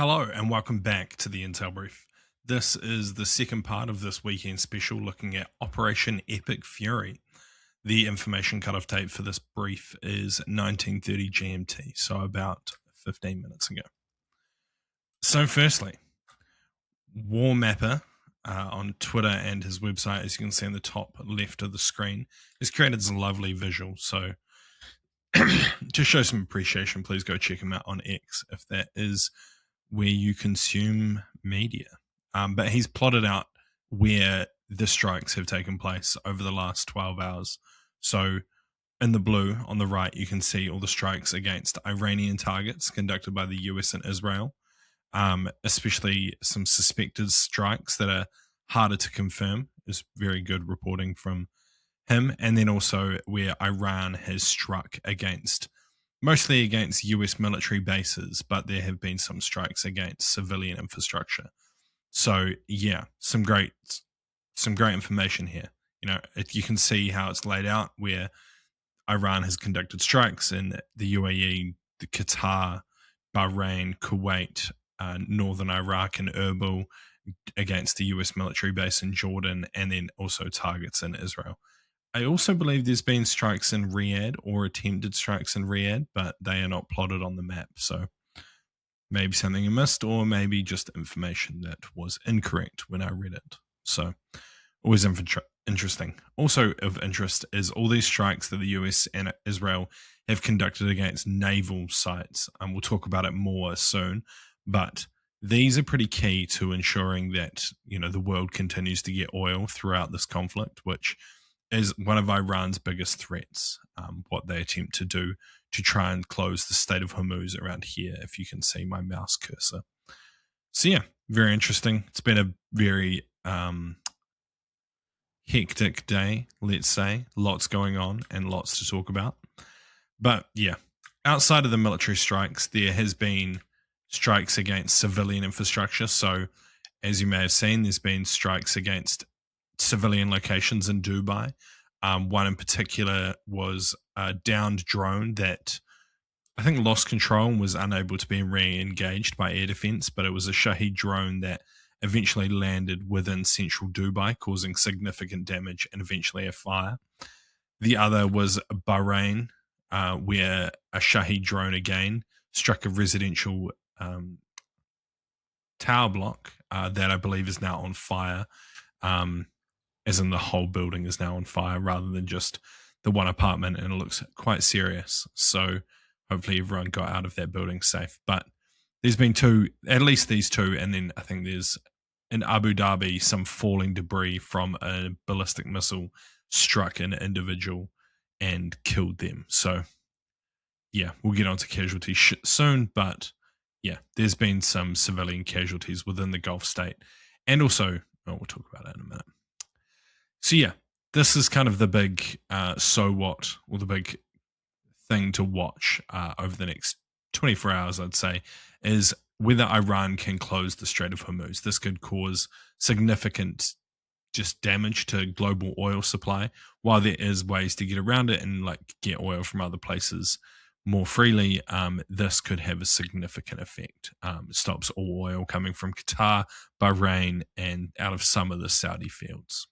Hello and welcome back to the Intel Brief. This is the second part of this weekend special looking at Operation Epic Fury. The information cutoff date for this brief is 19:30 GMT, so about 15 minutes ago. So firstly, War Mapper on Twitter and his website, as you can see in the top left of the screen, has created some lovely visuals. So to show some appreciation, please go check him out on X if that is where you consume media. But he's plotted out where the strikes have taken place over the last 12 hours. So in the blue on the right, you can see all the strikes against Iranian targets conducted by the US and Israel, especially some suspected strikes that are harder to confirm. It's very good reporting from him. And then also where Iran has struck mostly against US military bases, but there have been some strikes against civilian infrastructure. So yeah, some great information here. You can see how it's laid out where Iran has conducted strikes in the UAE, the Qatar, Bahrain, Kuwait, northern Iraq and Erbil against the US military base in Jordan, and then also targets in Israel. I also believe there's been strikes in Riyadh or attempted strikes in Riyadh, but they are not plotted on the map. So maybe something I missed, or maybe just information that was incorrect when I read it. So always interesting. Also of interest is all these strikes that the US and Israel have conducted against naval sites. We'll talk about it more soon, but these are pretty key to ensuring that the world continues to get oil throughout this conflict, which is one of Iran's biggest threats, what they attempt to do to try and close the Strait of Hormuz around here, if you can see my mouse cursor. So yeah, very interesting. It's been a very hectic day, let's say. Lots going on and lots to talk about. But yeah, outside of the military strikes, there has been strikes against civilian infrastructure. So as you may have seen, there's been strikes against civilian locations in Dubai. One in particular was a downed drone that I think lost control and was unable to be re-engaged by air defense, but it was a Shahed drone that eventually landed within central Dubai, causing significant damage and eventually a fire. The other was Bahrain, where a Shahed drone again struck a residential tower block that I believe is now on fire. As in the whole building is now on fire rather than just the one apartment, and it looks quite serious. So hopefully everyone got out of that building safe. But there's been at least these two, and then I think there's in Abu Dhabi some falling debris from a ballistic missile struck an individual and killed them. So yeah, we'll get on to casualties soon, but yeah, there's been some civilian casualties within the Gulf state, and also, we'll talk about that in a minute. So yeah, this is kind of the big so what, or the big thing to watch over the next 24 hours, I'd say, is whether Iran can close the Strait of Hormuz. This could cause significant just damage to global oil supply, while there is ways to get around it and get oil from other places more freely. This could have a significant effect. It stops all oil coming from Qatar, Bahrain, and out of some of the Saudi fields.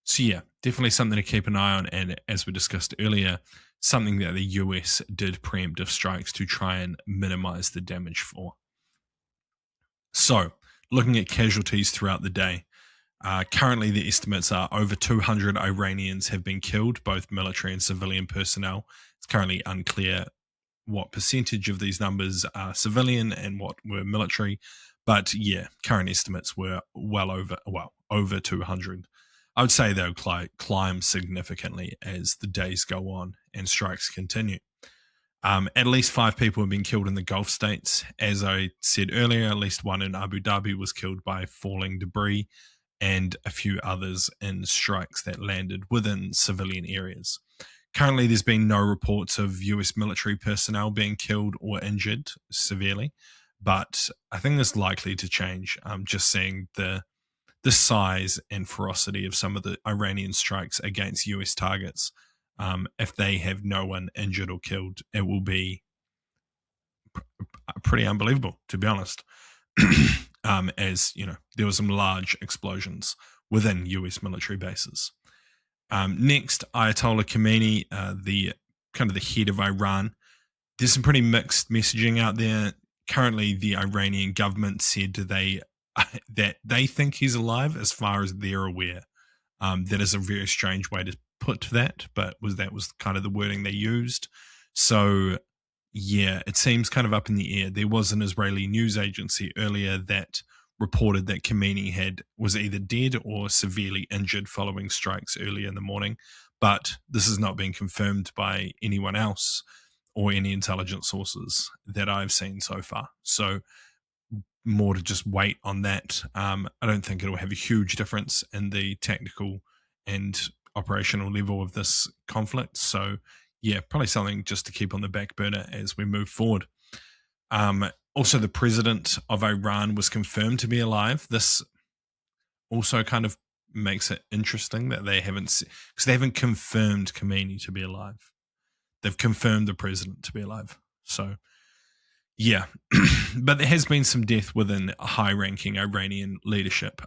So yeah, definitely something to keep an eye on, and as we discussed earlier, something that the US did preemptive strikes to try and minimize the damage for. So, looking at casualties throughout the day, currently the estimates are over 200 Iranians have been killed, both military and civilian personnel. It's currently unclear what percentage of these numbers are civilian and what were military, but yeah, current estimates were over 200. I would say they'll climb significantly as the days go on and strikes continue. At least 5 people have been killed in the Gulf states. As I said earlier, at least one in Abu Dhabi was killed by falling debris, and a few others in strikes that landed within civilian areas. Currently, there's been no reports of US military personnel being killed or injured severely, but I think this is likely to change. Just seeing the size and ferocity of some of the Iranian strikes against US targets. If they have no one injured or killed, it will be pretty unbelievable, to be honest. as there were some large explosions within US military bases. Next, Ayatollah Khomeini, the kind of the head of Iran. There's some pretty mixed messaging out there. Currently, the Iranian government said that they think he's alive as far as they're aware. That is a very strange way to put that, but that was kind of the wording they used. So, yeah, it seems kind of up in the air. There was an Israeli news agency earlier that reported that Khomeini was either dead or severely injured following strikes earlier in the morning, but this has not been confirmed by anyone else or any intelligence sources that I've seen so far. So more to just wait on that. I don't think it'll have a huge difference in the tactical and operational level of this conflict. So yeah, probably something just to keep on the back burner as we move forward. Also, the president of Iran was confirmed to be alive. This also kind of makes it interesting that because they haven't confirmed Khomeini to be alive. They've confirmed the president to be alive. So, yeah. But there has been some death within high-ranking Iranian leadership,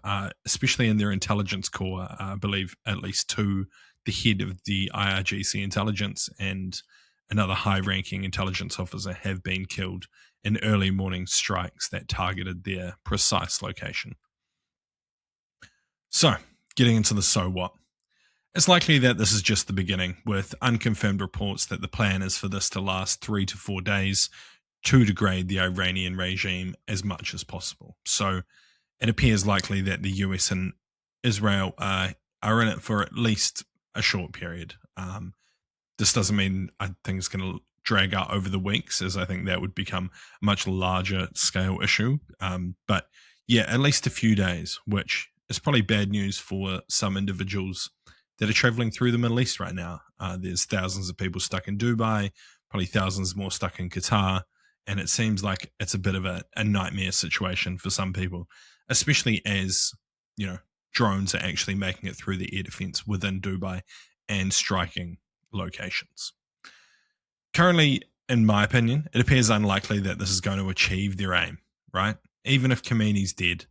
especially in their intelligence corps. I believe at least two, the head of the IRGC intelligence and another high-ranking intelligence officer have been killed in early morning strikes that targeted their precise location. So, getting into the so what. It's likely that this is just the beginning, with unconfirmed reports that the plan is for this to last 3 to 4 days to degrade the Iranian regime as much as possible. So it appears likely that the US and Israel are in it for at least a short period. This doesn't mean I think it's going to drag out over the weeks, as I think that would become a much larger scale issue. But yeah, at least a few days, which is probably bad news for some individuals that are traveling through the Middle East right now. There's thousands of people stuck in Dubai, probably thousands more stuck in Qatar, and it seems like it's a bit of a nightmare situation for some people, especially as, drones are actually making it through the air defense within Dubai and striking locations. Currently, in my opinion, it appears unlikely that this is going to achieve their aim, right? Even if Khomeini's dead,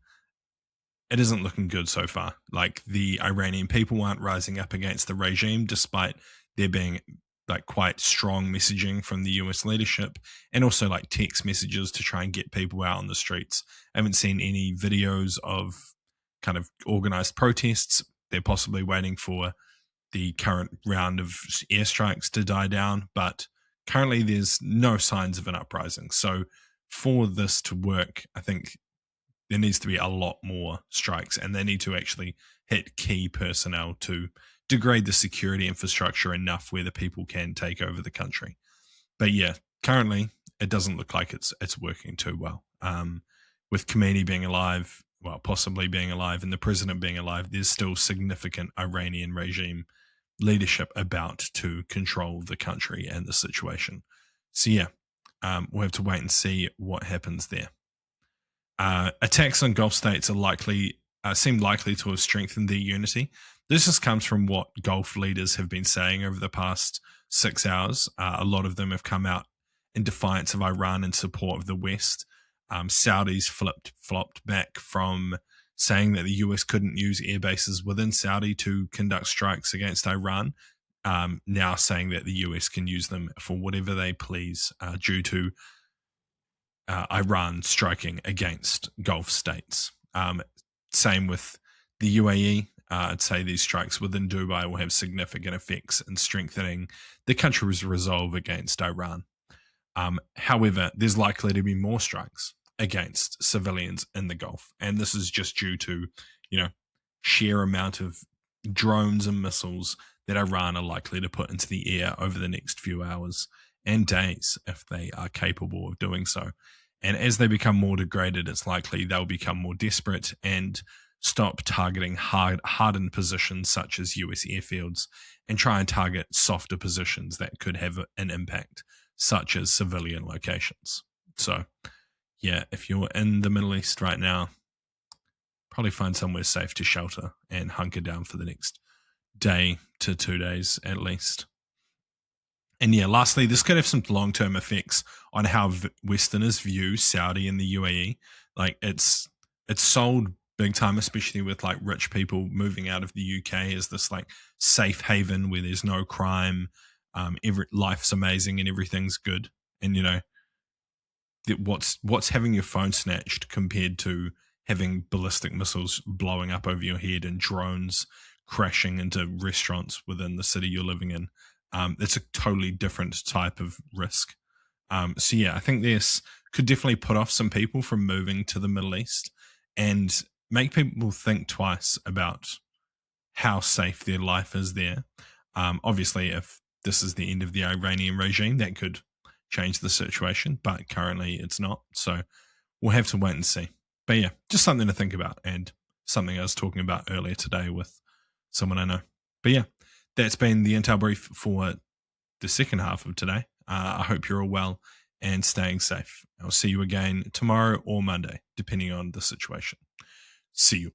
it isn't looking good so far. Like, the Iranian people aren't rising up against the regime, despite there being quite strong messaging from the US leadership, and also text messages to try and get people out on the streets. I haven't seen any videos of kind of organized protests. They're possibly waiting for the current round of airstrikes to die down, but currently there's no signs of an uprising. So for this to work, I think there needs to be a lot more strikes, and they need to actually hit key personnel to degrade the security infrastructure enough where the people can take over the country. But yeah, currently it doesn't look like it's working too well. With Khomeini being alive, well, possibly being alive, and the president being alive, there's still significant Iranian regime leadership about to control the country and the situation. So yeah, we'll have to wait and see what happens there. Attacks on Gulf states seem likely to have strengthened their unity. This just comes from what Gulf leaders have been saying over the past 6 hours. A lot of them have come out in defiance of Iran in support of the West. Saudis flopped back from saying that the US couldn't use air bases within Saudi to conduct strikes against Iran, now saying that the US can use them for whatever they please due to Iran striking against Gulf states. Same with the UAE. I'd say these strikes within Dubai will have significant effects in strengthening the country's resolve against Iran. However, there's likely to be more strikes against civilians in the Gulf, and this is just due to, sheer amount of drones and missiles that Iran are likely to put into the air over the next few hours and days if they are capable of doing so. And as they become more degraded, it's likely they'll become more desperate and stop targeting hardened positions such as US airfields and try and target softer positions that could have an impact, such as civilian locations. So, yeah, if you're in the Middle East right now, probably find somewhere safe to shelter and hunker down for the next day to 2 days at least. And yeah, lastly, this could have some long-term effects on how Westerners view Saudi and the UAE. Like it's sold big time, especially with like rich people moving out of the UK as this like safe haven where there's no crime, every life's amazing and everything's good. And you know, what's having your phone snatched compared to having ballistic missiles blowing up over your head and drones crashing into restaurants within the city you're living in. It's a totally different type of risk. So yeah, I think this could definitely put off some people from moving to the Middle East and make people think twice about how safe their life is there. Obviously, if this is the end of the Iranian regime, that could change the situation, but currently it's not. So we'll have to wait and see. But yeah, just something to think about and something I was talking about earlier today with someone I know. But yeah, that's been the Intel brief for the second half of today. I hope you're all well and staying safe. I'll see you again tomorrow or Monday, depending on the situation. See you.